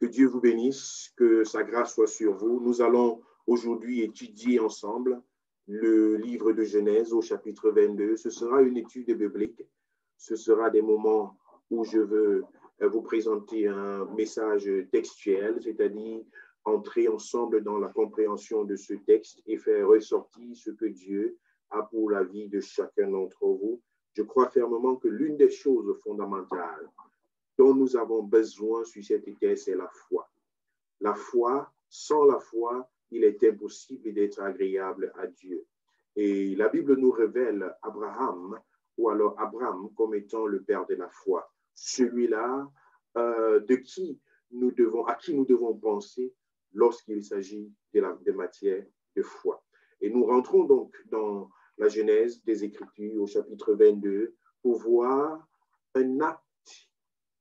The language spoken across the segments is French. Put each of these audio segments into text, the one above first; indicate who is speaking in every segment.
Speaker 1: Que Dieu vous bénisse, que sa grâce soit sur vous. Nous allons aujourd'hui étudier ensemble le livre de Genèse au chapitre 22. Ce sera une étude biblique. Ce sera des moments où je veux vous présenter un message textuel, c'est-à-dire entrer ensemble dans la compréhension de ce texte et faire ressortir ce que Dieu a pour la vie de chacun d'entre vous. Je crois fermement que l'une des choses fondamentales dont nous avons besoin sur cette terre, c'est la foi. La foi, sans la foi, il est impossible d'être agréable à Dieu. Et la Bible nous révèle Abraham, ou alors Abraham comme étant le père de la foi. Celui-là à qui nous devons penser lorsqu'il s'agit de matière de foi. Et nous rentrons donc dans la Genèse des Écritures au chapitre 22 pour voir un acte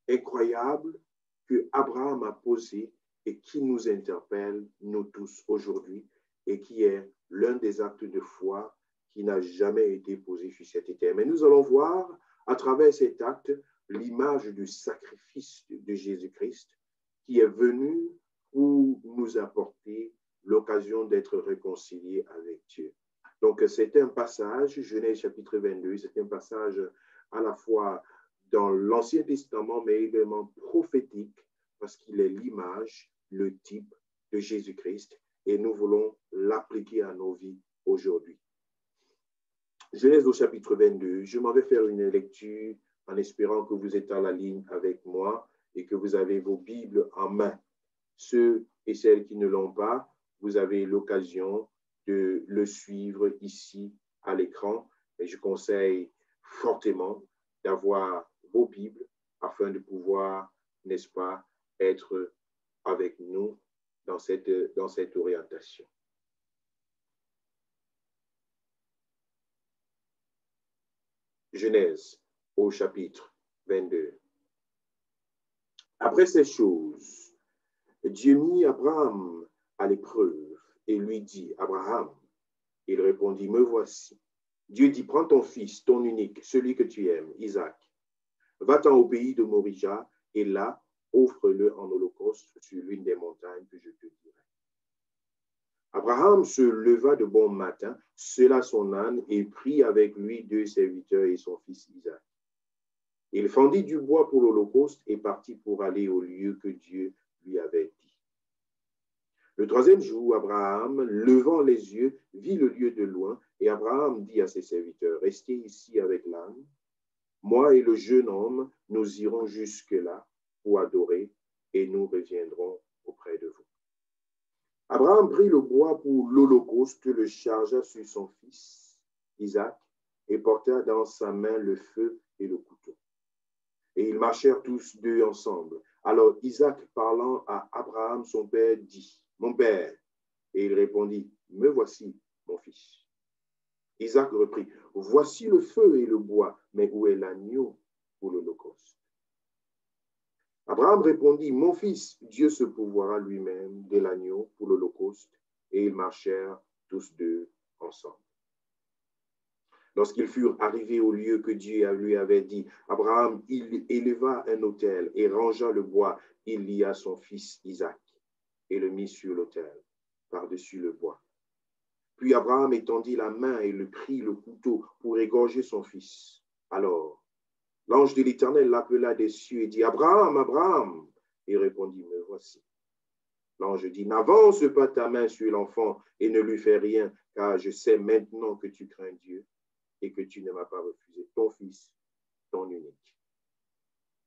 Speaker 1: incroyable que Abraham a posé et qui nous interpelle, nous tous, aujourd'hui, et qui est l'un des actes de foi qui n'a jamais été posé sur cette terre. Mais nous allons voir, à travers cet acte, l'image du sacrifice de Jésus-Christ qui est venu pour nous apporter l'occasion d'être réconciliés avec Dieu. Donc, c'est un passage, Genèse chapitre 22, c'est un passage à la fois dans l'Ancien Testament, mais également prophétique, parce qu'il est l'image, le type de Jésus-Christ, et nous voulons l'appliquer à nos vies aujourd'hui. Genèse au chapitre 22, je m'en vais faire une lecture en espérant que vous êtes à la ligne avec moi et que vous avez vos Bibles en main. Ceux et celles qui ne l'ont pas, vous avez l'occasion de le suivre ici à l'écran, et je conseille fortement d'avoir vos Bibles afin de pouvoir, n'est-ce pas, être avec nous dans cette orientation. Genèse au chapitre 22. Après ces choses, Dieu mit Abraham à l'épreuve et lui dit, Abraham, il répondit, me voici. Dieu dit, prends ton fils, ton unique, celui que tu aimes, Isaac. Va-t'en au pays de Morija et là, offre-le en holocauste sur l'une des montagnes que je te dirai. Abraham se leva de bon matin, sella son âne et prit avec lui 2 serviteurs et son fils Isaac. Il fendit du bois pour l'holocauste et partit pour aller au lieu que Dieu lui avait dit. Le 3e jour, Abraham, levant les yeux, vit le lieu de loin et Abraham dit à ses serviteurs, restez ici avec l'âne. Moi et le jeune homme, nous irons jusque-là pour adorer et nous reviendrons auprès de vous. Abraham prit le bois pour l'holocauste, le chargea sur son fils Isaac et porta dans sa main le feu et le couteau. Et ils marchèrent tous deux ensemble. Alors Isaac, parlant à Abraham, son père, dit, mon père. Et il répondit, me voici, mon fils. Isaac reprit, voici le feu et le bois, mais où est l'agneau pour l'holocauste? Abraham répondit, mon fils, Dieu se pourvoira lui-même de l'agneau pour l'holocauste. Et ils marchèrent tous deux ensemble. Lorsqu'ils furent arrivés au lieu que Dieu lui avait dit, Abraham il éleva un autel et rangea le bois. Il lia son fils Isaac et le mit sur l'autel, par-dessus le bois. Puis Abraham étendit la main et le prit le couteau pour égorger son fils. Alors, l'ange de l'Éternel l'appela des cieux et dit, Abraham, Abraham. Il répondit, me voici. L'ange dit, n'avance pas ta main sur l'enfant et ne lui fais rien, car je sais maintenant que tu crains Dieu et que tu ne m'as pas refusé ton fils, ton unique.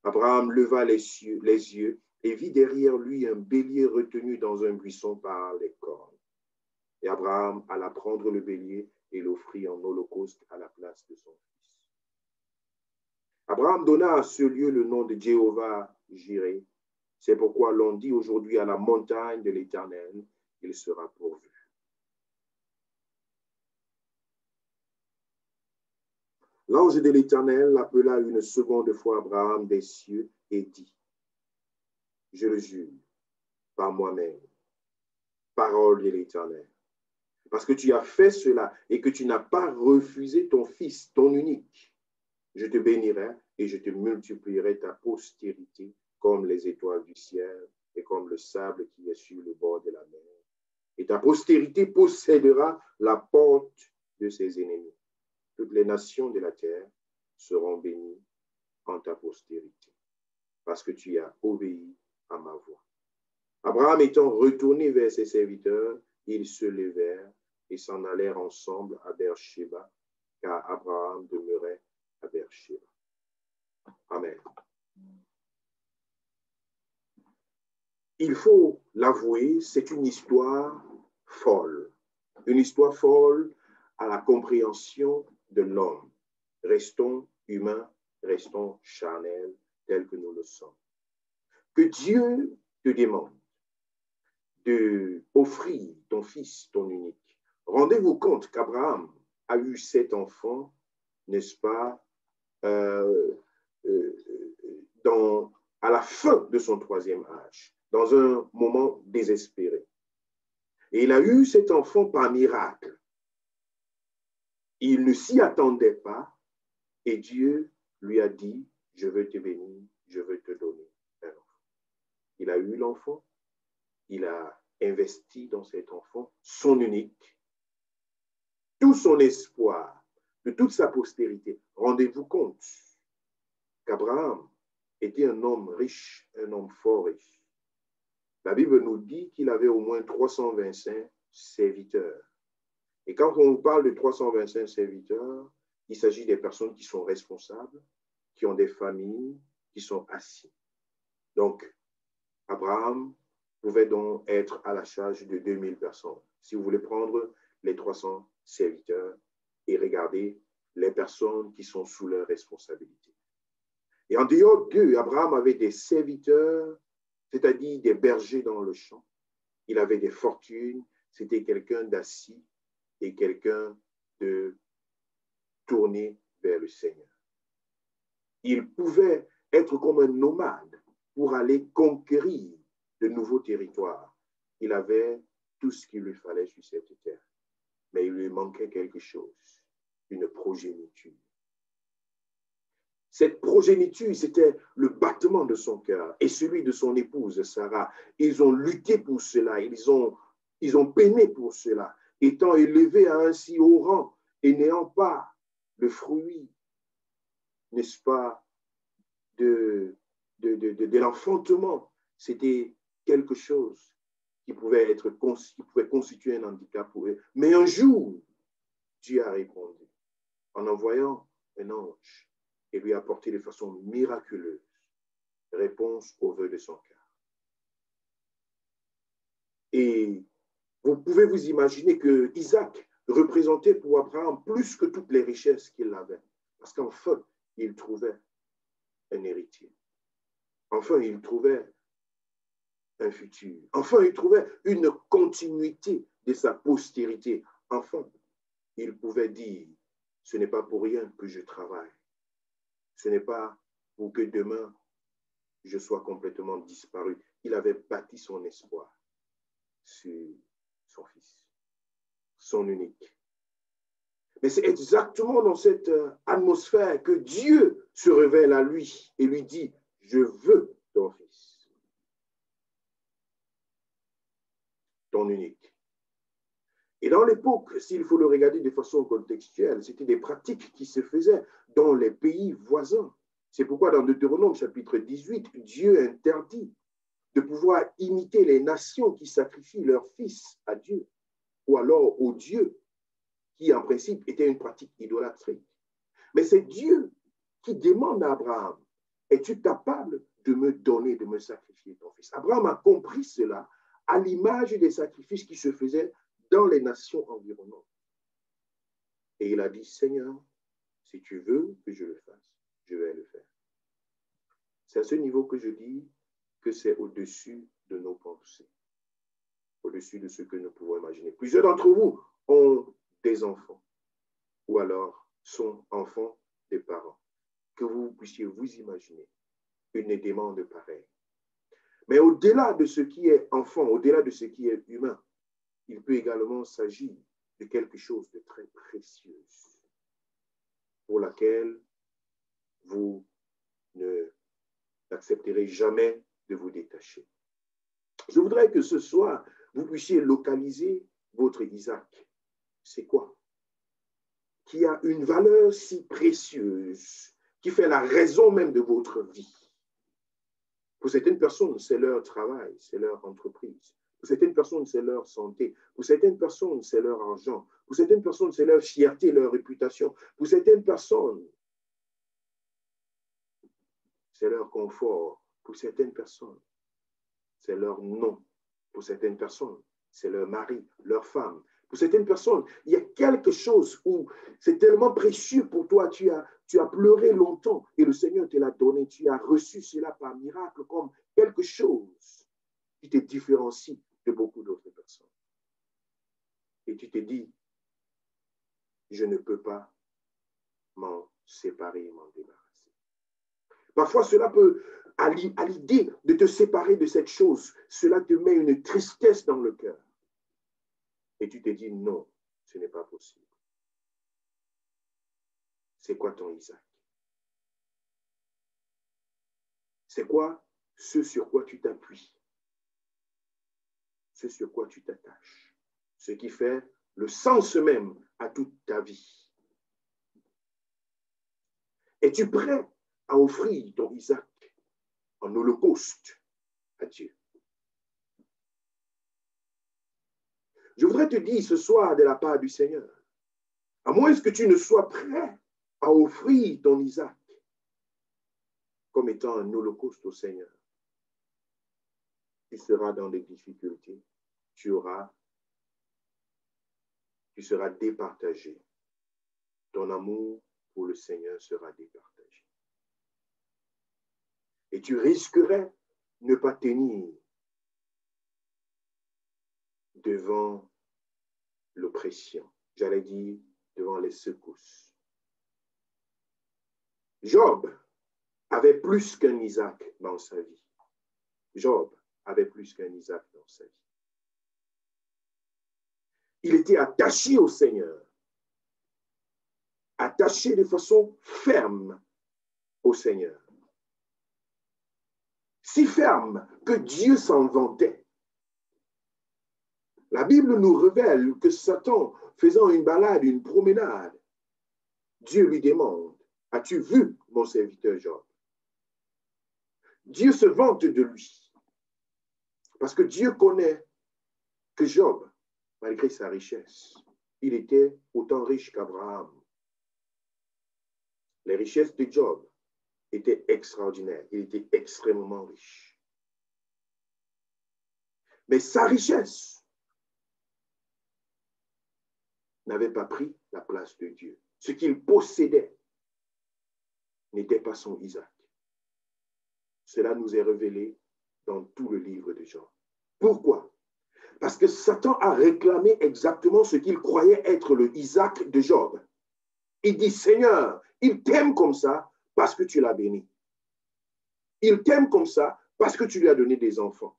Speaker 1: Abraham leva les yeux et vit derrière lui un bélier retenu dans un buisson par les cornes. Et Abraham alla prendre le bélier et l'offrit en holocauste à la place de son fils. Abraham donna à ce lieu le nom de Jéhovah-Jireh. C'est pourquoi l'on dit aujourd'hui à la montagne de l'Éternel, il sera pourvu. L'ange de l'Éternel appela une seconde fois Abraham des cieux et dit, je le jure par moi-même, parole de l'Éternel, parce que tu as fait cela et que tu n'as pas refusé ton fils, ton unique, je te bénirai et je te multiplierai ta postérité comme les étoiles du ciel et comme le sable qui est sur le bord de la mer. Et ta postérité possédera la porte de ses ennemis. Toutes les nations de la terre seront bénies en ta postérité, parce que tu as obéi à ma voix. Abraham étant retourné vers ses serviteurs, ils se levèrent et s'en allèrent ensemble à Beersheba, car Abraham demeurait à Beersheba. Amen. Il faut l'avouer, c'est une histoire folle à la compréhension de l'homme. Restons humains, restons charnels tels que nous le sommes. Que Dieu te demande d'offrir ton fils, ton unique. Rendez-vous compte qu'Abraham a eu 7 enfants, n'est-ce pas, à la fin de son 3e âge, dans un moment désespéré. Et il a eu cet enfant par miracle. Il ne s'y attendait pas et Dieu lui a dit, je veux te bénir, je veux te donner un enfant. Il a eu l'enfant, il a investi dans cet enfant, son unique, tout son espoir, de toute sa postérité. Rendez-vous compte qu'Abraham était un homme riche, un homme fort riche. La Bible nous dit qu'il avait au moins 325 serviteurs. Et quand on parle de 325 serviteurs, il s'agit des personnes qui sont responsables, qui ont des familles, qui sont assis. Donc, Abraham pouvait donc être à la charge de 2000 personnes. Si vous voulez prendre les 300 serviteurs et regarder les personnes qui sont sous leur responsabilité. Et en dehors d'eux, Abraham avait des serviteurs, c'est-à-dire des bergers dans le champ. Il avait des fortunes, c'était quelqu'un d'assis et quelqu'un de tourné vers le Seigneur. Il pouvait être comme un nomade pour aller conquérir de nouveaux territoires. Il avait tout ce qu'il lui fallait sur cette terre. Mais il lui manquait quelque chose, une progéniture. Cette progéniture, c'était le battement de son cœur et celui de son épouse, Sarah. Ils ont lutté pour cela, ils ont peiné pour cela, étant élevés à un si haut rang et n'ayant pas le fruit, n'est-ce pas, de l'enfantement. C'était quelque chose qui pouvait constituer un handicap pour eux. Mais un jour, Dieu a répondu en envoyant un ange et lui a apporté de façon miraculeuse réponse aux vœux de son cœur. Et vous pouvez vous imaginer que Isaac représentait pour Abraham plus que toutes les richesses qu'il avait. Parce qu'enfin, il trouvait un héritier. Enfin, il trouvait un futur. Enfin, il trouvait une continuité de sa postérité. Enfin, il pouvait dire, ce n'est pas pour rien que je travaille. Ce n'est pas pour que demain, je sois complètement disparu. Il avait bâti son espoir sur son fils, son unique. Mais c'est exactement dans cette atmosphère que Dieu se révèle à lui et lui dit, je veux ton fils, ton unique. Et dans l'époque, s'il faut le regarder de façon contextuelle, c'était des pratiques qui se faisaient dans les pays voisins. C'est pourquoi dans Deutéronome chapitre 18, Dieu interdit de pouvoir imiter les nations qui sacrifient leurs fils à Dieu ou alors au Dieu, qui en principe était une pratique idolâtrique. Mais c'est Dieu qui demande à Abraham, es-tu capable de me donner, de me sacrifier ton fils? Abraham a compris cela à l'image des sacrifices qui se faisaient dans les nations environnantes. Et il a dit, Seigneur, si tu veux que je le fasse, je vais le faire. C'est à ce niveau que je dis que c'est au-dessus de nos pensées, au-dessus de ce que nous pouvons imaginer. Plusieurs d'entre vous ont des enfants, ou alors sont enfants des parents, que vous puissiez vous imaginer une demande pareille. Mais au-delà de ce qui est enfant, au-delà de ce qui est humain, il peut également s'agir de quelque chose de très précieux pour laquelle vous n'accepterez jamais de vous détacher. voudrais que ce soir, vous puissiez localiser votre Isaac. C'est quoi? Qui a une valeur si précieuse, qui fait la raison même de votre vie. Pour certaines personnes, c'est leur travail, c'est leur entreprise. Pour certaines personnes, c'est leur santé. Pour certaines personnes, c'est leur argent. Pour certaines personnes, c'est leur fierté, leur réputation. Pour certaines personnes, c'est leur confort. Pour certaines personnes, c'est leur nom. Pour certaines personnes, c'est leur mari, leur femme. Pour certaines personnes, il y a quelque chose où c'est tellement précieux pour toi, tu as pleuré longtemps et le Seigneur te l'a donné. Tu as reçu cela par miracle comme quelque chose qui te différencie de beaucoup d'autres personnes. Et tu te dis, je ne peux pas m'en séparer, m'en débarrasser. Parfois, cela peut, à l'idée de te séparer de cette chose, cela te met une tristesse dans le cœur. Et tu te dis, non, ce n'est pas possible. C'est quoi ton Isaac? C'est quoi ce sur quoi tu t'appuies? Ce sur quoi tu t'attaches? Ce qui fait le sens même à toute ta vie. Es-tu prêt à offrir ton Isaac en holocauste à Dieu? Je voudrais te dire ce soir de la part du Seigneur, à moins que tu ne sois prêt à offrir ton Isaac comme étant un holocauste au Seigneur, tu seras dans des difficultés, tu seras départagé. Ton amour pour le Seigneur sera départagé. Et tu risquerais de ne pas tenir devant l'oppression, j'allais dire devant les secousses. Job avait plus qu'un Isaac dans sa vie. Job avait plus qu'un Isaac dans sa vie. Il était attaché au Seigneur, attaché de façon ferme au Seigneur. Si ferme que Dieu s'en vantait. La Bible nous révèle que Satan, faisant une balade, une promenade, Dieu lui demande, as-tu vu mon serviteur Job? Dieu se vante de lui. Parce que Dieu connaît que Job, malgré sa richesse, il était autant riche qu'Abraham. Les richesses de Job étaient extraordinaires. Il était extrêmement riche. Mais sa richesse n'avait pas pris la place de Dieu. Ce qu'il possédait n'était pas son Isaac. Cela nous est révélé dans tout le livre de Job. Pourquoi? Parce que Satan a réclamé exactement ce qu'il croyait être le Isaac de Job. Il dit, Seigneur, il t'aime comme ça parce que tu l'as béni. Il t'aime comme ça parce que tu lui as donné des enfants.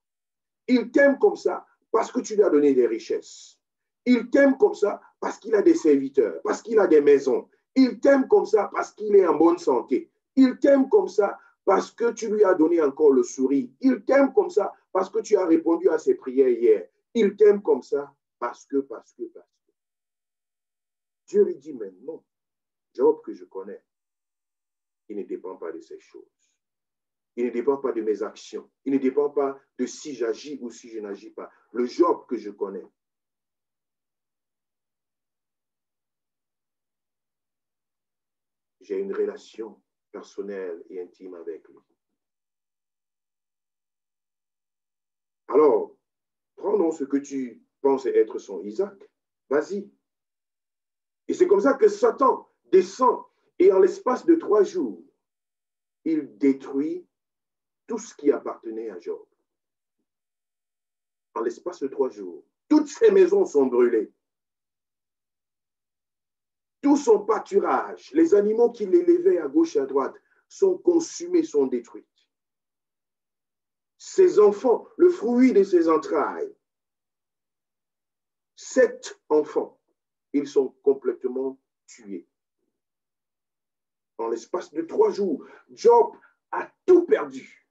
Speaker 1: Il t'aime comme ça parce que tu lui as donné des richesses. Il t'aime comme ça parce qu'il a des serviteurs, parce qu'il a des maisons. Il t'aime comme ça parce qu'il est en bonne santé. Il t'aime comme ça parce que tu lui as donné encore le sourire. Il t'aime comme ça parce que tu as répondu à ses prières hier. Il t'aime comme ça parce que. Dieu lui dit, mais non, Job que je connais, il ne dépend pas de ces choses. Il ne dépend pas de mes actions. Il ne dépend pas de si j'agis ou si je n'agis pas. Le Job que je connais, j'ai une relation personnelle et intime avec lui. Alors, prenons ce que tu penses être son Isaac. Vas-y. Et c'est comme ça que Satan descend et en l'espace de 3 jours, il détruit tout ce qui appartenait à Job. En l'espace de 3 jours, toutes ses maisons sont brûlées. Tout son pâturage, les animaux qu'il élevait à gauche et à droite, sont consumés, sont détruits. Ses enfants, le fruit de ses entrailles, 7 enfants, ils sont complètement tués. En l'espace de 3 jours, Job a tout perdu.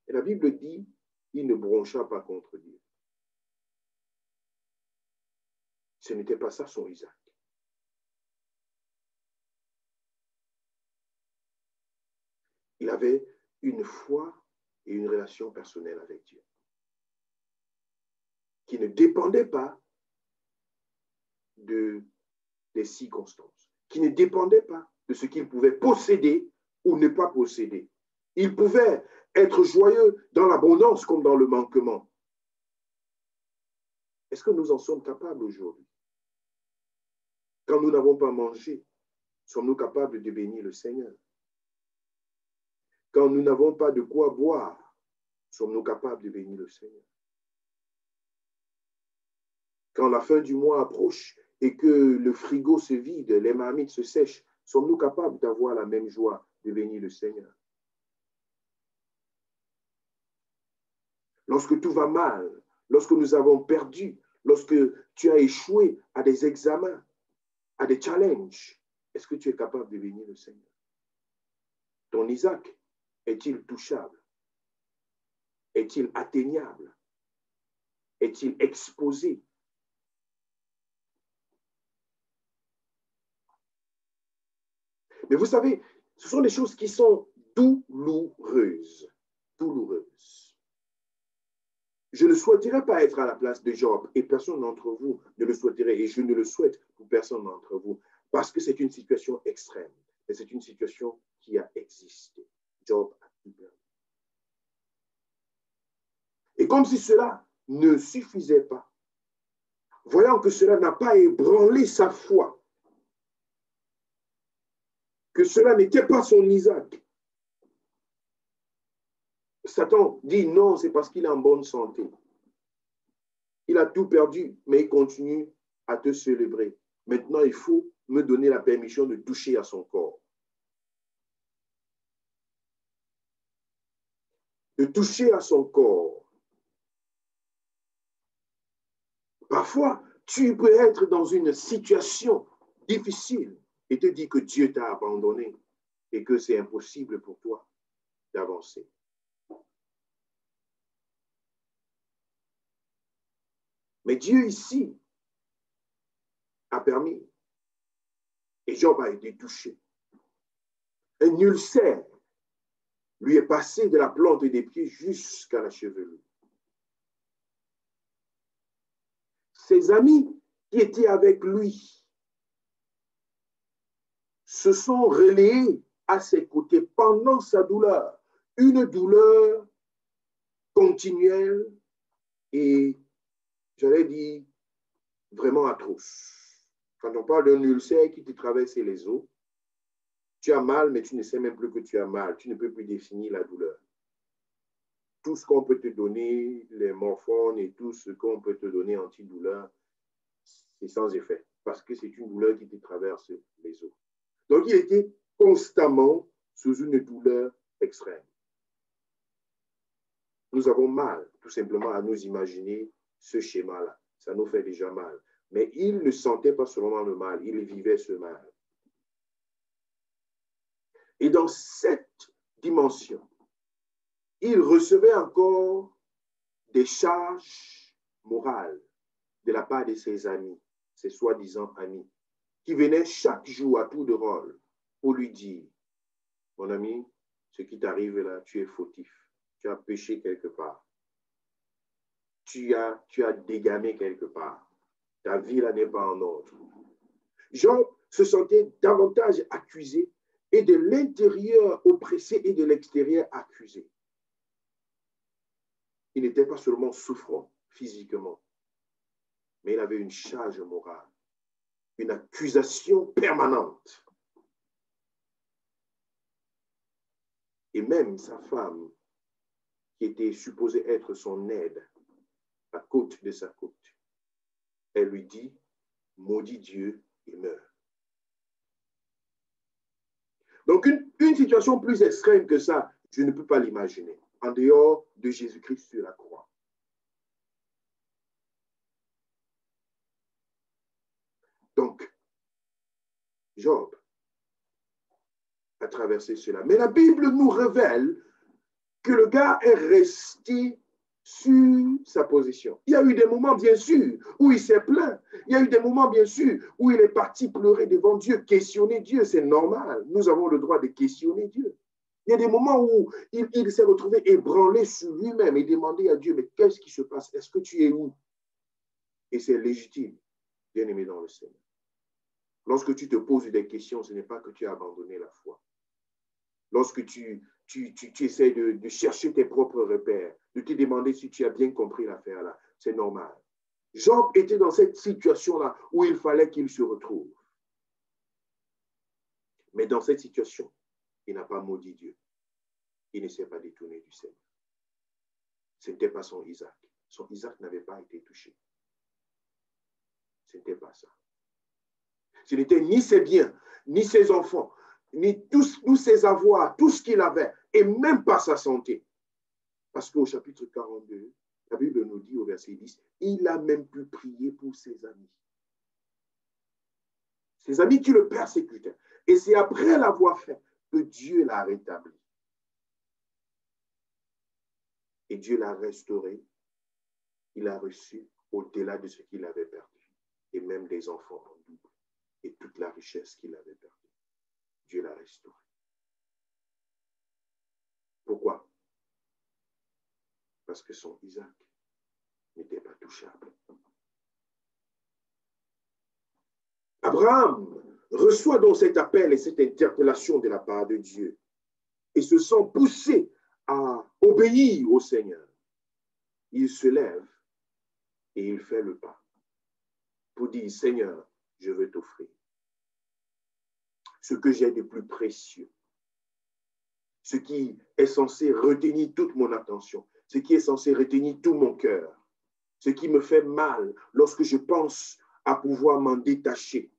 Speaker 1: Et la Bible dit il ne broncha pas contre Dieu. Ce n'était pas ça son Isaac. Il avait une foi et une relation personnelle avec Dieu qui ne dépendait pas des circonstances, qui ne dépendait pas de ce qu'il pouvait posséder ou ne pas posséder. Il pouvait être joyeux dans l'abondance comme dans le manquement. Est-ce que nous en sommes capables aujourd'hui? Quand nous n'avons pas mangé, sommes-nous capables de bénir le Seigneur? Quand nous n'avons pas de quoi boire, sommes-nous capables de bénir le Seigneur? Quand la fin du mois approche et que le frigo se vide, les marmites se sèchent, sommes-nous capables d'avoir la même joie de bénir le Seigneur? Lorsque tout va mal, lorsque nous avons perdu, lorsque tu as échoué à des examens, à des challenges, est-ce que tu es capable de bénir le Seigneur? Ton Isaac est-il touchable? Est-il atteignable? Est-il exposé? Mais vous savez, ce sont des choses qui sont douloureuses. Douloureuses. Je ne souhaiterais pas être à la place de Job et personne d'entre vous ne le souhaiterait et je ne le souhaite pour personne d'entre vous parce que c'est une situation extrême et c'est une situation qui a existé. Job a tout perdu. Et comme si cela ne suffisait pas, voyant que cela n'a pas ébranlé sa foi, que cela n'était pas son Isaac, Satan dit non, c'est parce qu'il est en bonne santé. Il a tout perdu, mais il continue à te célébrer. Maintenant, il faut me donner la permission de toucher à son corps. De toucher à son corps. Parfois, tu peux être dans une situation difficile et te dire que Dieu t'a abandonné et que c'est impossible pour toi d'avancer. Mais Dieu ici a permis et Job a été touché. Un ulcère lui est passé de la plante des pieds jusqu'à la chevelure. Ses amis qui étaient avec lui se sont relayés à ses côtés pendant sa douleur. Une douleur continuelle et, j'allais dire, vraiment atroce. Quand on parle d'un ulcère qui te traverse les os, tu as mal, mais tu ne sais même plus que tu as mal. Tu ne peux plus définir la douleur. Tout ce qu'on peut te donner, les morphones et tout ce qu'on peut te donner antidouleur, c'est sans effet, parce que c'est une douleur qui te traverse les os. Donc, il était constamment sous une douleur extrême. Nous avons mal, tout simplement, à nous imaginer ce schéma-là. Ça nous fait déjà mal. Mais il ne sentait pas seulement le mal, il vivait ce mal. Et dans cette dimension, il recevait encore des charges morales de la part de ses amis, ses soi-disant amis, qui venaient chaque jour à tour de rôle pour lui dire, mon ami, ce qui t'arrive là, tu es fautif, tu as péché quelque part, tu as dégamé quelque part, ta vie là n'est pas en ordre. Job se sentait davantage accusé et de l'intérieur oppressé et de l'extérieur accusé. Il n'était pas seulement souffrant physiquement, mais il avait une charge morale, une accusation permanente. Et même sa femme, qui était supposée être son aide, à côte de sa côte, elle lui dit, maudit Dieu et meurt. Donc une situation plus extrême que ça, je ne peux pas l'imaginer, en dehors de Jésus-Christ sur la croix. Donc, Job a traversé cela. Mais la Bible nous révèle que le gars est resté sa position. Il y a eu des moments, bien sûr, où il s'est plaint. Il y a eu des moments, bien sûr, où il est parti pleurer devant Dieu, questionner Dieu. C'est normal. Nous avons le droit de questionner Dieu. Il y a des moments où il s'est retrouvé ébranlé sur lui-même et demandé à Dieu, mais qu'est-ce qui se passe? Est-ce que tu es où? Et c'est légitime, bien aimé dans le Seigneur. Lorsque tu te poses des questions, ce n'est pas que tu as abandonné la foi. Lorsque tu essaies de chercher tes propres repères, de te demander si tu as bien compris l'affaire là, c'est normal. Job était dans cette situation-là où il fallait qu'il se retrouve. Mais dans cette situation, il n'a pas maudit Dieu. Il ne s'est pas détourné du Seigneur. Ce n'était pas son Isaac. Son Isaac n'avait pas été touché. Ce n'était pas ça. Ce n'était ni ses biens, ni ses enfants, ni tous ses avoirs, tout ce qu'il avait, et même pas sa santé. Parce qu'au chapitre 42, la Bible nous dit au verset 10, il a même pu prier pour ses amis. Ses amis qui le persécutaient. Et c'est après l'avoir fait que Dieu l'a rétabli. Et Dieu l'a restauré. Il a reçu au-delà de ce qu'il avait perdu. Et même des enfants en double. Et toute la richesse qu'il avait perdue. Dieu l'a restauré. Pourquoi? Parce que son Isaac n'était pas touchable. Abraham reçoit donc cet appel et cette interpellation de la part de Dieu et se sent poussé à obéir au Seigneur. Il se lève et il fait le pas pour dire, Seigneur, je veux t'offrir ce que j'ai de plus précieux, ce qui est censé retenir toute mon attention, ce qui est censé retenir tout mon cœur, ce qui me fait mal lorsque je pense à pouvoir m'en détacher.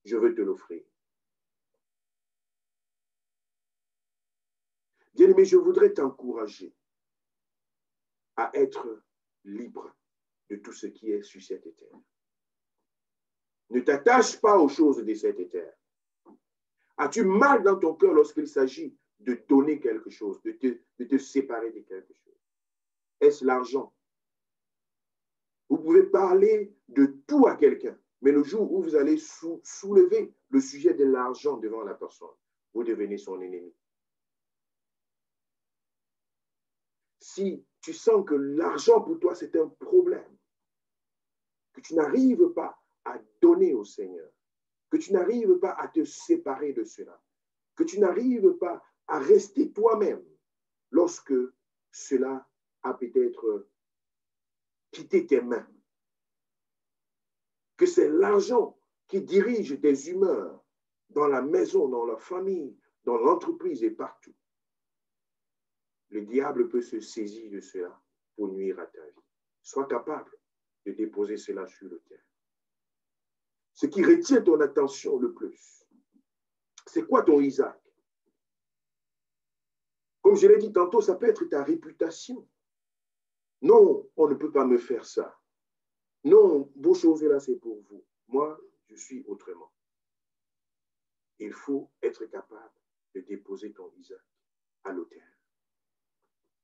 Speaker 1: Je veux te l'offrir. Bien-aimé, je voudrais t'encourager à être libre de tout ce qui est sur cette terre. Ne t'attache pas aux choses de cette terre. As-tu mal dans ton cœur lorsqu'il s'agit de donner quelque chose, de te séparer de quelque chose? Est-ce l'argent? Vous pouvez parler de tout à quelqu'un, mais le jour où vous allez soulever le sujet de l'argent devant la personne, vous devenez son ennemi. Si tu sens que l'argent pour toi, c'est un problème, que tu n'arrives pas à donner au Seigneur, que tu n'arrives pas à te séparer de cela, que tu n'arrives pas à rester toi-même lorsque cela a peut-être quitté tes mains, que c'est l'argent qui dirige tes humeurs dans la maison, dans la famille, dans l'entreprise et partout. Le diable peut se saisir de cela pour nuire à ta vie. Sois capable de déposer cela sur le terre. Ce qui retient ton attention le plus, c'est quoi ton Isaac? Comme je l'ai dit tantôt, ça peut être ta réputation. Non, on ne peut pas me faire ça. Non, vos choses-là, c'est pour vous. Moi, je suis autrement. Il faut être capable de déposer ton Isaac à l'autel.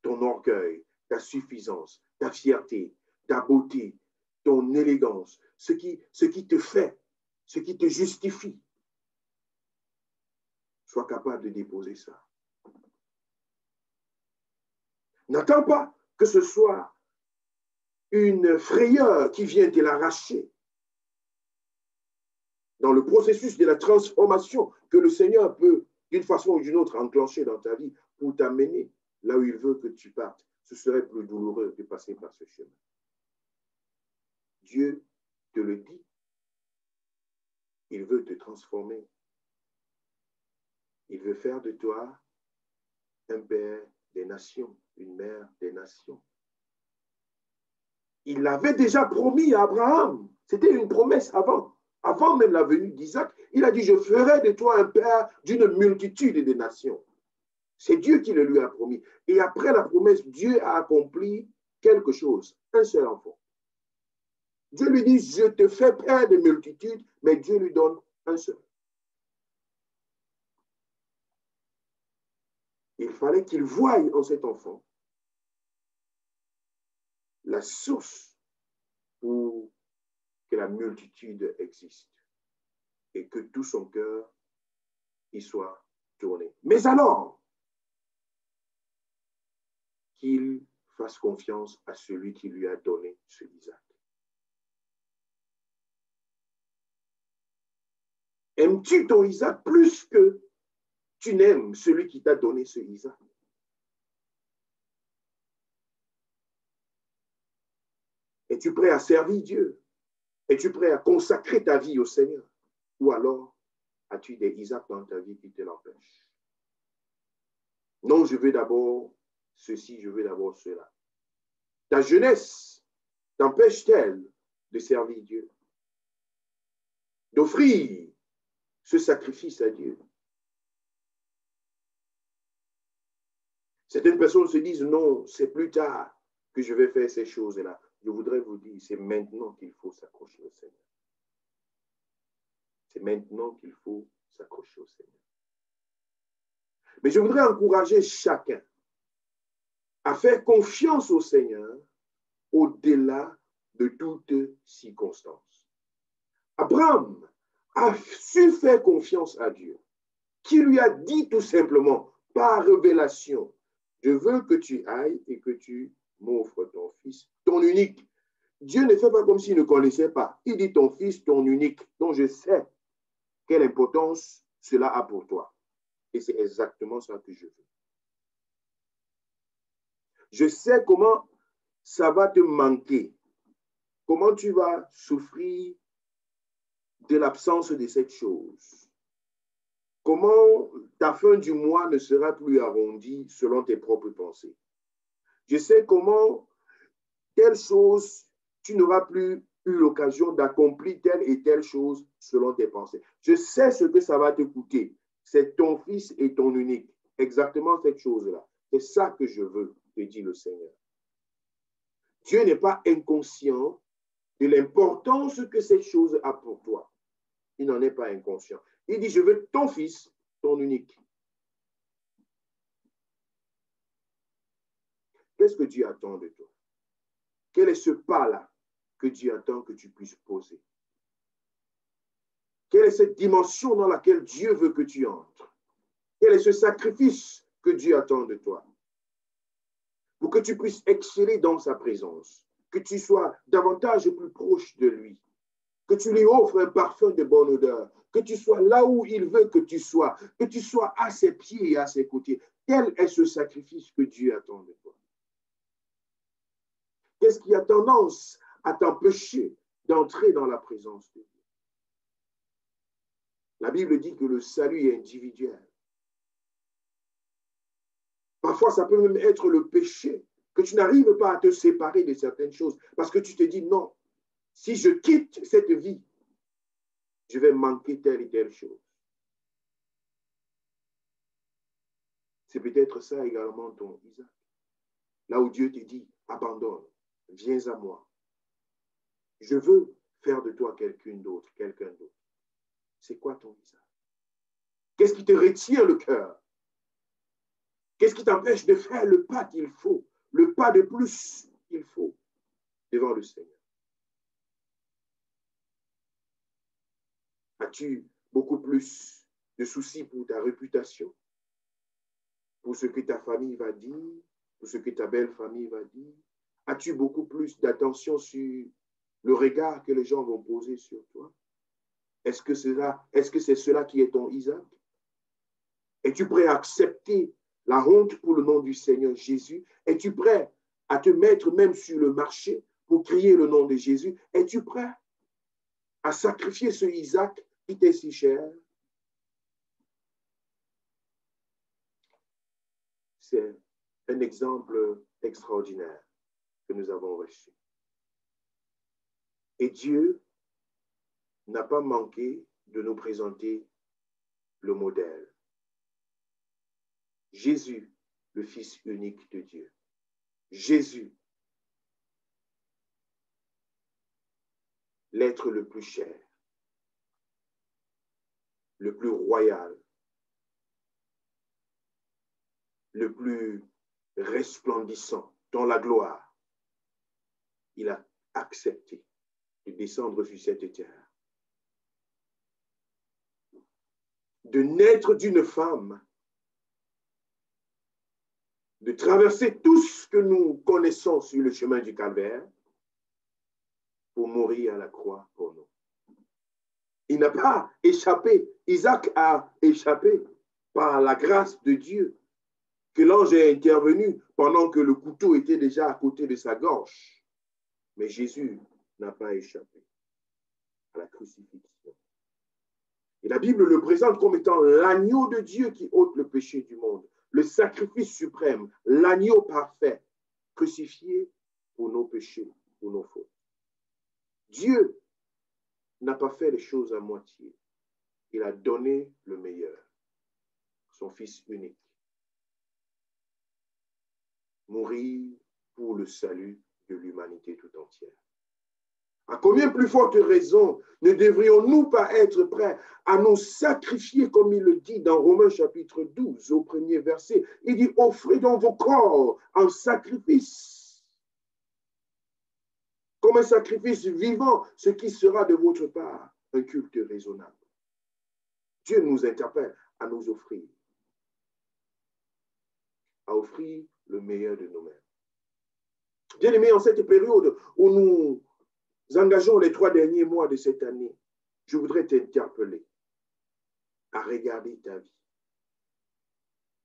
Speaker 1: Ton orgueil, ta suffisance, ta fierté, ta beauté, ton élégance, ce qui te fait, ce qui te justifie. Sois capable de déposer ça. N'attends pas que ce soit une frayeur qui vient te l'arracher. Dans le processus de la transformation que le Seigneur peut, d'une façon ou d'une autre, enclencher dans ta vie pour t'amener là où il veut que tu partes, ce serait plus douloureux de passer par ce chemin. Dieu te le dit. Il veut te transformer. Il veut faire de toi un père des nations, une mère des nations. Il l'avait déjà promis à Abraham. C'était une promesse avant même la venue d'Isaac. Il a dit, je ferai de toi un père d'une multitude de nations. C'est Dieu qui le lui a promis. Et après la promesse, Dieu a accompli quelque chose, un seul enfant. Dieu lui dit, je te fais père de multitudes, mais Dieu lui donne un seul. Il fallait qu'il voie en cet enfant la source pour que la multitude existe et que tout son cœur y soit tourné. Mais alors, qu'il fasse confiance à celui qui lui a donné ce Isaac. Aimes-tu ton Isaac plus que tu n'aimes celui qui t'a donné ce Isaac? Es-tu prêt à servir Dieu? Es-tu prêt à consacrer ta vie au Seigneur? Ou alors as-tu des Isaac dans ta vie qui te l'empêchent? Non, je veux d'abord ceci, je veux d'abord cela. Ta jeunesse t'empêche-t-elle de servir Dieu? D'offrir ce sacrifice à Dieu? Certaines personnes se disent, non, c'est plus tard que je vais faire ces choses-là. Je voudrais vous dire, c'est maintenant qu'il faut s'accrocher au Seigneur. C'est maintenant qu'il faut s'accrocher au Seigneur. Mais je voudrais encourager chacun à faire confiance au Seigneur au-delà de toute circonstance. Abraham a su faire confiance à Dieu, qui lui a dit tout simplement, par révélation, je veux que tu ailles et que tu m'offres ton fils, ton unique. Dieu ne fait pas comme s'il ne connaissait pas. Il dit ton fils, ton unique, dont je sais quelle importance cela a pour toi. Et c'est exactement ça que je veux. Je sais comment ça va te manquer, comment tu vas souffrir de l'absence de cette chose, comment ta fin du mois ne sera plus arrondie selon tes propres pensées. Je sais comment telle chose, tu n'auras plus eu l'occasion d'accomplir telle et telle chose selon tes pensées. Je sais ce que ça va te coûter. C'est ton fils et ton unique. Exactement cette chose-là. C'est ça que je veux, te dit le Seigneur. Dieu n'est pas inconscient de l'importance que cette chose a pour toi. Il n'en est pas inconscient. Il dit, je veux ton fils, ton unique. Qu'est-ce que Dieu attend de toi? Quel est ce pas-là que Dieu attend que tu puisses poser? Quelle est cette dimension dans laquelle Dieu veut que tu entres? Quel est ce sacrifice que Dieu attend de toi? Pour que tu puisses exceller dans sa présence, que tu sois davantage plus proche de lui, que tu lui offres un parfum de bonne odeur, que tu sois là où il veut que tu sois à ses pieds et à ses côtés. Quel est ce sacrifice que Dieu attend de toi? Qu'est-ce qui a tendance à t'empêcher d'entrer dans la présence de Dieu? La Bible dit que le salut est individuel. Parfois, ça peut même être le péché, que tu n'arrives pas à te séparer de certaines choses, parce que tu te dis, non, si je quitte cette vie, je vais manquer telle et telle chose. C'est peut-être ça également ton Isaac. Là où Dieu te dit, abandonne, viens à moi. Je veux faire de toi quelqu'un d'autre. C'est quoi ton Isaac? Qu'est-ce qui te retient le cœur? Qu'est-ce qui t'empêche de faire le pas qu'il faut, le pas de plus qu'il faut devant le Seigneur? As-tu beaucoup plus de soucis pour ta réputation, pour ce que ta famille va dire, pour ce que ta belle famille va dire? As-tu beaucoup plus d'attention sur le regard que les gens vont poser sur toi? Est-ce que c'est cela qui est ton Isaac? Es-tu prêt à accepter la honte pour le nom du Seigneur Jésus? Es-tu prêt à te mettre même sur le marché pour crier le nom de Jésus? Es-tu prêt à sacrifier ce Isaac qui t'est si cher? C'est un exemple extraordinaire que nous avons reçu. Et Dieu n'a pas manqué de nous présenter le modèle. Jésus, le Fils unique de Dieu. Jésus, l'être le plus cher, le plus royal, le plus resplendissant dans la gloire. il a accepté de descendre sur cette terre, de naître d'une femme, de traverser tout ce que nous connaissons sur le chemin du calvaire pour mourir à la croix pour nous. Il n'a pas échappé. Isaac a échappé par la grâce de Dieu, que l'ange est intervenu pendant que le couteau était déjà à côté de sa gorge. Mais Jésus n'a pas échappé à la crucifixion. Et la Bible le présente comme étant l'agneau de Dieu qui ôte le péché du monde, le sacrifice suprême, l'agneau parfait, crucifié pour nos péchés, pour nos fautes. Dieu n'a pas fait les choses à moitié. Il a donné le meilleur, son Fils unique. Mourir pour le salut de l'humanité tout entière. À combien plus forte raison ne devrions-nous pas être prêts à nous sacrifier, comme il le dit dans Romains chapitre 12, au premier verset. Il dit, offrez donc vos corps en sacrifice, comme un sacrifice vivant, ce qui sera de votre part un culte raisonnable. Dieu nous interpelle à nous offrir, à offrir le meilleur de nous-mêmes. Bien-aimés, en cette période où nous engageons les 3 derniers mois de cette année, je voudrais t'interpeller à regarder ta vie.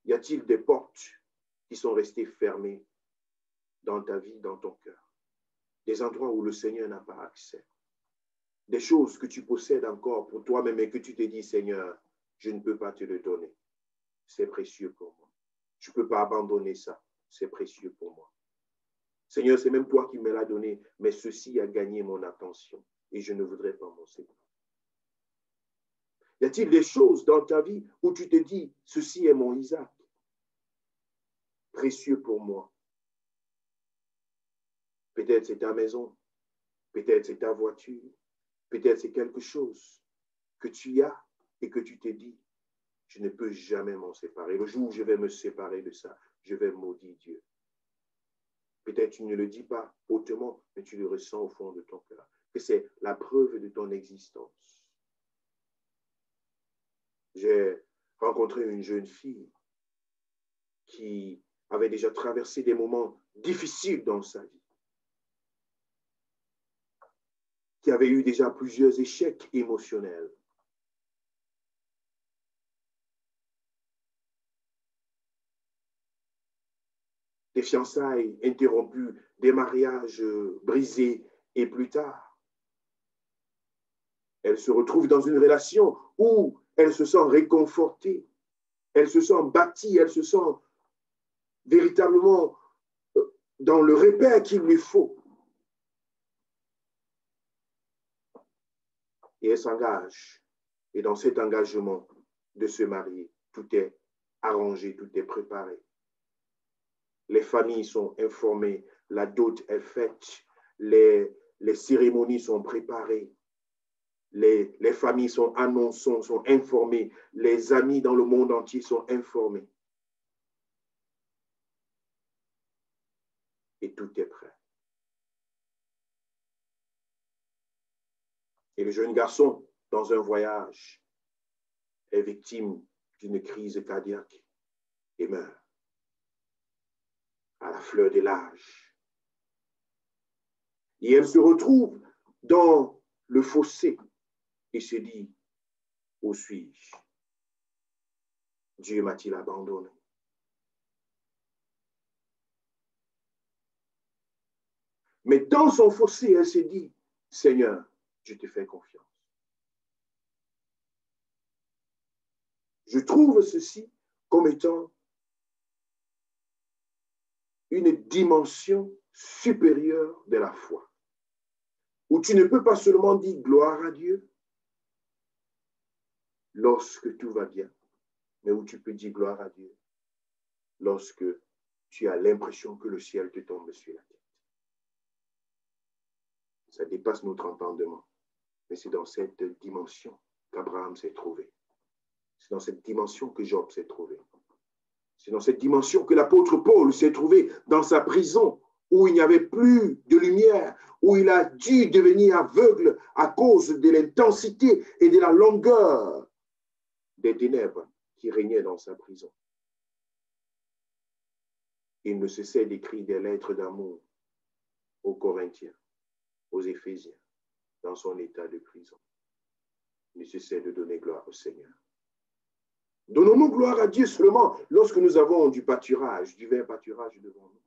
Speaker 1: Y a-t-il des portes qui sont restées fermées dans ta vie, dans ton cœur? Des endroits où le Seigneur n'a pas accès? Des choses que tu possèdes encore pour toi-même et que tu te dis, Seigneur, je ne peux pas te le donner. C'est précieux pour moi. Je ne peux pas abandonner ça. C'est précieux pour moi. Seigneur, c'est même toi qui me l'as donné, mais ceci a gagné mon attention et je ne voudrais pas m'en séparer. Y a-t-il des choses dans ta vie où tu te dis, ceci est mon Isaac, précieux pour moi? Peut-être c'est ta maison, peut-être c'est ta voiture, peut-être c'est quelque chose que tu as et que tu t'es dit, je ne peux jamais m'en séparer. Le jour où je vais me séparer de ça, je vais maudire Dieu. Peut-être tu ne le dis pas hautement, mais tu le ressens au fond de ton cœur, que c'est la preuve de ton existence. J'ai rencontré une jeune fille qui avait déjà traversé des moments difficiles dans sa vie, qui avait eu déjà plusieurs échecs émotionnels. Des fiançailles interrompues, des mariages brisés et plus tard, elle se retrouve dans une relation où elle se sent réconfortée, elle se sent bâtie, elle se sent véritablement dans le repère qu'il lui faut. Et elle s'engage. Et dans cet engagement de se marier, tout est arrangé, tout est préparé. Les familles sont informées, la dot est faite, les cérémonies sont préparées, les familles sont annoncées, sont informées, les amis dans le monde entier sont informés. Et tout est prêt. Et le jeune garçon, dans un voyage, est victime d'une crise cardiaque et meurt à la fleur de l'âge. Et elle se retrouve dans le fossé et se dit, où suis-je? Dieu m'a-t-il abandonné? Mais dans son fossé, elle se dit, Seigneur, je te fais confiance. Je trouve ceci comme étant une dimension supérieure de la foi, où tu ne peux pas seulement dire gloire à Dieu lorsque tout va bien, mais où tu peux dire gloire à Dieu lorsque tu as l'impression que le ciel te tombe sur la tête. Ça dépasse notre entendement, mais c'est dans cette dimension qu'Abraham s'est trouvé. C'est dans cette dimension que Job s'est trouvé. C'est dans cette dimension que l'apôtre Paul s'est trouvé dans sa prison où il n'y avait plus de lumière, où il a dû devenir aveugle à cause de l'intensité et de la longueur des ténèbres qui régnaient dans sa prison. Il ne cessait d'écrire des lettres d'amour aux Corinthiens, aux Éphésiens, dans son état de prison. Il ne cessait de donner gloire au Seigneur. Donnons-nous gloire à Dieu seulement lorsque nous avons du pâturage, du vert pâturage devant nous.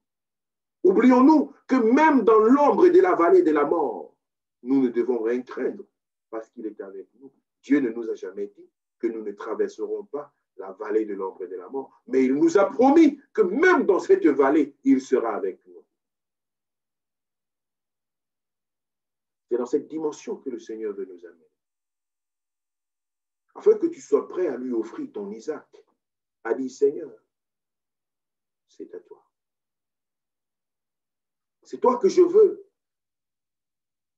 Speaker 1: Oublions-nous que même dans l'ombre de la vallée de la mort, nous ne devons rien craindre parce qu'il est avec nous. Dieu ne nous a jamais dit que nous ne traverserons pas la vallée de l'ombre de la mort, mais il nous a promis que même dans cette vallée, il sera avec nous. C'est dans cette dimension que le Seigneur veut nous amener. Afin que tu sois prêt à lui offrir ton Isaac, a dit Seigneur, c'est à toi. C'est toi que je veux.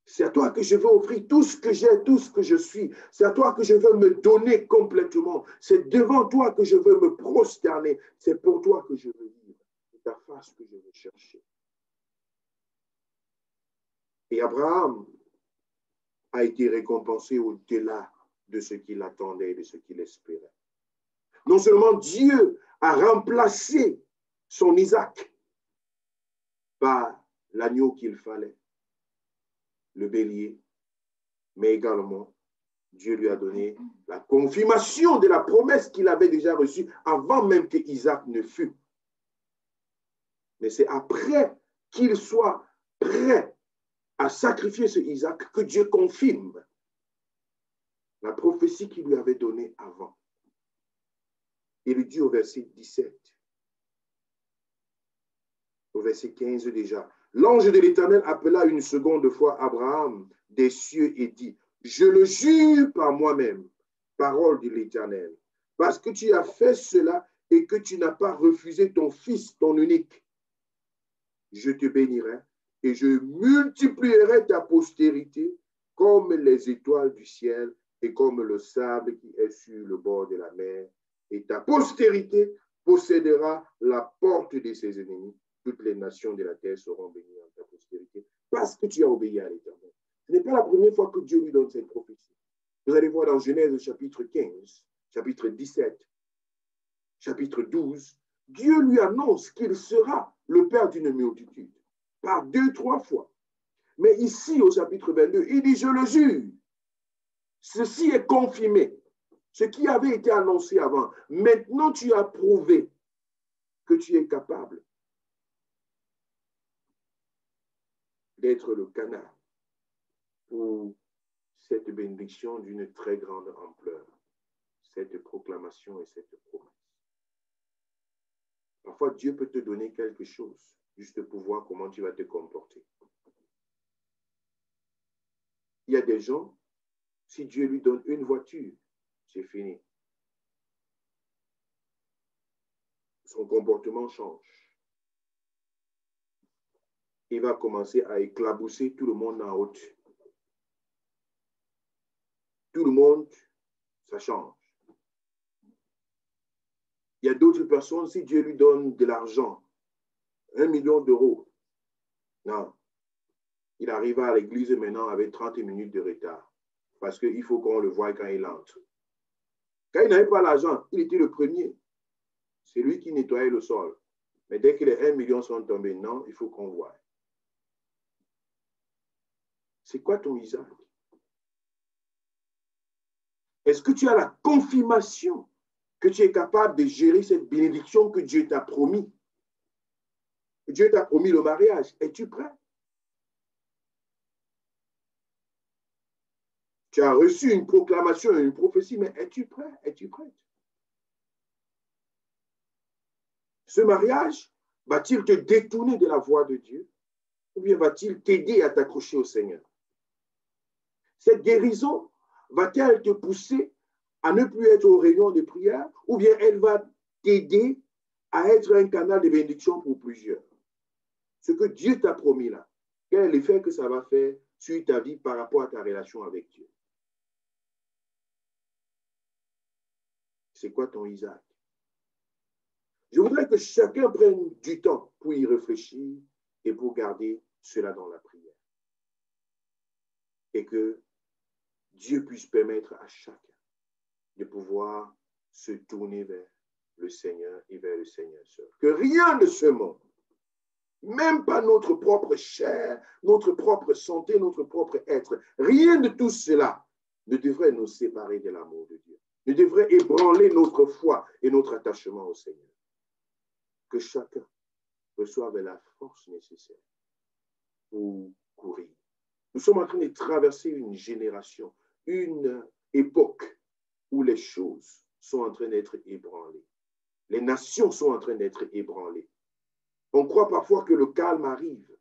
Speaker 1: C'est à toi que je veux offrir tout ce que j'ai, tout ce que je suis. C'est à toi que je veux me donner complètement. C'est devant toi que je veux me prosterner. C'est pour toi que je veux vivre. C'est ta face que je veux chercher. Et Abraham a été récompensé au-delà de ce qu'il attendait et de ce qu'il espérait. Non seulement Dieu a remplacé son Isaac par l'agneau qu'il fallait, le bélier, mais également Dieu lui a donné la confirmation de la promesse qu'il avait déjà reçue avant même que Isaac ne fût. Mais c'est après qu'il soit prêt à sacrifier ce Isaac que Dieu confirme la prophétie qu'il lui avait donnée avant. Il dit au verset 17, au verset 15 déjà, l'ange de l'Éternel appela une seconde fois Abraham des cieux et dit, je le jure par moi-même, parole de l'Éternel, parce que tu as fait cela et que tu n'as pas refusé ton fils, ton unique. Je te bénirai et je multiplierai ta postérité comme les étoiles du ciel et comme le sable qui est sur le bord de la mer. Et ta postérité possédera la porte de ses ennemis. Toutes les nations de la terre seront bénies en ta postérité parce que tu as obéi à l'Éternel. Ce n'est pas la première fois que Dieu lui donne cette prophétie. Vous allez voir dans Genèse chapitre 15, chapitre 17, chapitre 12, Dieu lui annonce qu'il sera le père d'une multitude par 2, 3 fois. Mais ici, au chapitre 22, il dit, je le jure, ceci est confirmé. Ce qui avait été annoncé avant. Maintenant, tu as prouvé que tu es capable d'être le canal pour cette bénédiction d'une très grande ampleur, cette proclamation et cette promesse. Parfois, Dieu peut te donner quelque chose, juste pour voir comment tu vas te comporter. Il y a des gens, si Dieu lui donne une voiture, c'est fini. Son comportement change. Il va commencer à éclabousser tout le monde en haute. Tout le monde, ça change. Il y a d'autres personnes, si Dieu lui donne de l'argent, 1 million d'euros, non. Il arrive à l'église maintenant avec 30 minutes de retard parce qu'il faut qu'on le voie quand il entre. Quand il n'avait pas l'argent, il était le premier. C'est lui qui nettoyait le sol. Mais dès que les 1 million sont tombés, non, il faut qu'on voie. C'est quoi ton Isaac? Est-ce que tu as la confirmation que tu es capable de gérer cette bénédiction que Dieu t'a promis? Dieu t'a promis le mariage. Es-tu prêt? Tu as reçu une proclamation et une prophétie, mais es-tu prêt? Es-tu prête? Ce mariage va-t-il te détourner de la voie de Dieu? Ou bien va-t-il t'aider à t'accrocher au Seigneur? Cette guérison va-t-elle te pousser à ne plus être au rayon de prière? Ou bien elle va t'aider à être un canal de bénédiction pour plusieurs? Ce que Dieu t'a promis là, quel est l'effet que ça va faire sur ta vie par rapport à ta relation avec Dieu? C'est quoi ton Isaac? Je voudrais que chacun prenne du temps pour y réfléchir et pour garder cela dans la prière. Et que Dieu puisse permettre à chacun de pouvoir se tourner vers le Seigneur et vers le Seigneur seul. Que rien de ce monde, même pas notre propre chair, notre propre santé, notre propre être, rien de tout cela ne devrait nous séparer de l'amour de Dieu, ne devrait ébranler notre foi et notre attachement au Seigneur. Que chacun reçoive la force nécessaire pour courir. Nous sommes en train de traverser une génération, une époque où les choses sont en train d'être ébranlées. Les nations sont en train d'être ébranlées. On croit parfois que le calme arrive,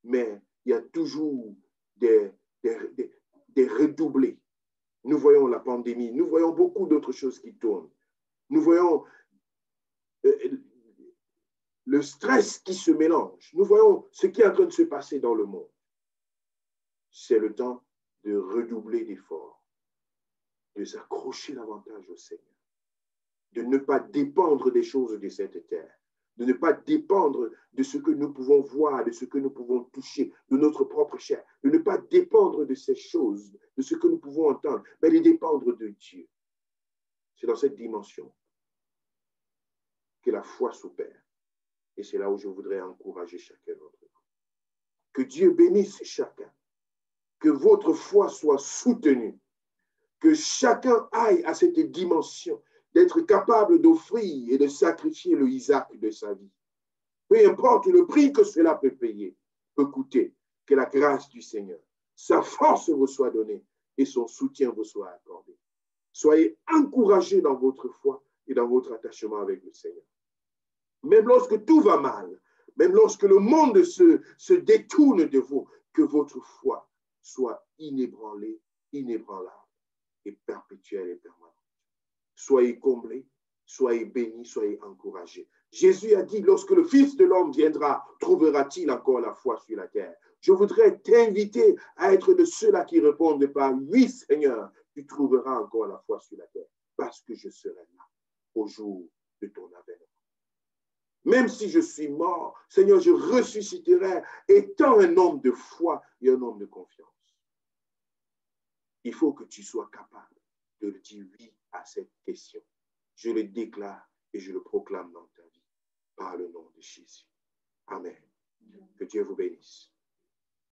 Speaker 1: mais il y a toujours des redoublés. Nous voyons la pandémie, nous voyons beaucoup d'autres choses qui tournent. Nous voyons le stress qui se mélange. Nous voyons ce qui est en train de se passer dans le monde. C'est le temps de redoubler d'efforts, de s'accrocher davantage au Seigneur, de ne pas dépendre des choses de cette terre, de ne pas dépendre de ce que nous pouvons voir, de ce que nous pouvons toucher, de notre propre chair, de ne pas dépendre de ces choses, de ce que nous pouvons entendre, mais de dépendre de Dieu. C'est dans cette dimension que la foi s'opère. Et c'est là où je voudrais encourager chacun d'entre vous. Que Dieu bénisse chacun, que votre foi soit soutenue, que chacun aille à cette dimension d'être capable d'offrir et de sacrifier le Isaac de sa vie. Peu importe le prix que cela peut payer, peut coûter, que la grâce du Seigneur, sa force vous soit donnée et son soutien vous soit accordé. Soyez encouragés dans votre foi et dans votre attachement avec le Seigneur. Même lorsque tout va mal, même lorsque le monde se détourne de vous, que votre foi soit inébranlée, inébranlable et perpétuelle et permanente. Soyez comblés, soyez bénis, soyez encouragés. Jésus a dit, lorsque le Fils de l'homme viendra, trouvera-t-il encore la foi sur la terre? Je voudrais t'inviter à être de ceux-là qui répondent par oui, Seigneur, tu trouveras encore la foi sur la terre, parce que je serai là au jour de ton avènement. Même si je suis mort, Seigneur, je ressusciterai étant un homme de foi et un homme de confiance. Il faut que tu sois capable de dire oui à cette question. Je le déclare et je le proclame dans ta vie par le nom de Jésus. Amen. Que Dieu vous bénisse.